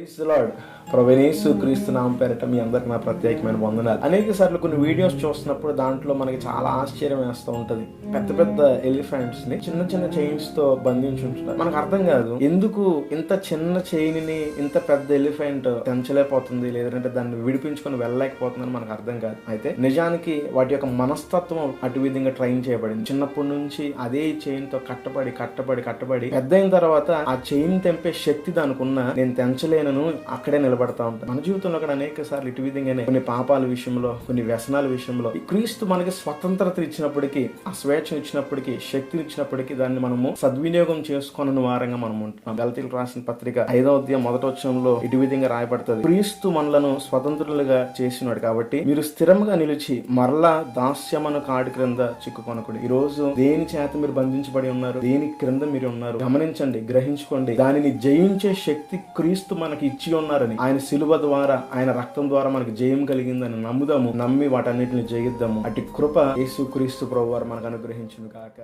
Praise the lord. ప్రభువైన యేసు క్రీస్తు నామం పేరిట మీ అందరికి నా ప్రత్యేకమైన వందనాలు. అనేక సార్లు కొన్ని వీడియోస్ చూస్తున్నప్పుడు దాంట్లో మనకి చాలా ఆశ్చర్యం వేస్తూ ఉంటది. పెద్ద పెద్ద ఎలిఫెంట్స్ ని చిన్న చిన్న చైన్స్ తో బంధించి ఉంటున్నారు. మనకు అర్థం కాదు ఎందుకు ఇంత చిన్న చైన్ ని ఇంత పెద్ద ఎలిఫెంట్ తెంచలేకపోతుంది, లేదంటే దాన్ని విడిపించుకొని వెళ్ళలేకపోతుందని మనకు అర్థం కాదు. అయితే నిజానికి వాటి యొక్క మనస్తత్వం అటు విధంగా ట్రైన్ చేయబడింది. చిన్నప్పటి నుంచి అదే చైన్ తో కట్టబడి పెద్ద అయిన తర్వాత ఆ చైన్ తెంపే శక్తి దానికి ఉన్న, నేను తెంచలేనను అక్కడే నిలబడతా ఉంటాను. మన జీవితంలో కూడా అనేక సార్లు ఇటు విధంగానే కొన్ని పాపాల విషయంలో, కొన్ని వ్యసనాల విషయంలో ఈ క్రీస్తు మనకి స్వతంత్రత ఇచ్చినప్పటికీ, ఆ స్వేచ్ఛను ఇచ్చినప్పటికీ, శక్తిని ఇచ్చినప్పటికీ దాన్ని మనము సద్వినియోగం చేసుకున్న వారంగా మనం ఉంటున్నాం. గలతీయులకు రాసిన పత్రిక 5వ అధ్యాయం 1వ వచనంలో ఇటు విధంగా రాయబడుతుంది, క్రీస్తు మనలను స్వతంత్రులుగా చేసినాడు కాబట్టి మీరు స్థిరంగా నిలిచి మరలా దాస్యమను కాడి క్రింద చిక్కుకొనకూడదు. ఈ రోజు దేని చేత మీరు బంధించబడి ఉన్నారు, దేని క్రింద మీరు ఉన్నారు గమనించండి, గ్రహించుకోండి. దానిని జయించే శక్తి క్రీస్తు మనకి ఇచ్చి ఉన్నారని, ఆయన శిలువ ద్వారా, ఆయన రక్తం ద్వారా మనకి జయం కలిగిందని నమ్ముదాము. నమ్మి వాటన్నిటిని జయిద్దాము. అటు కృప యేసు క్రీస్తు ప్రభువారు మనకు అనుగ్రహించును కాక.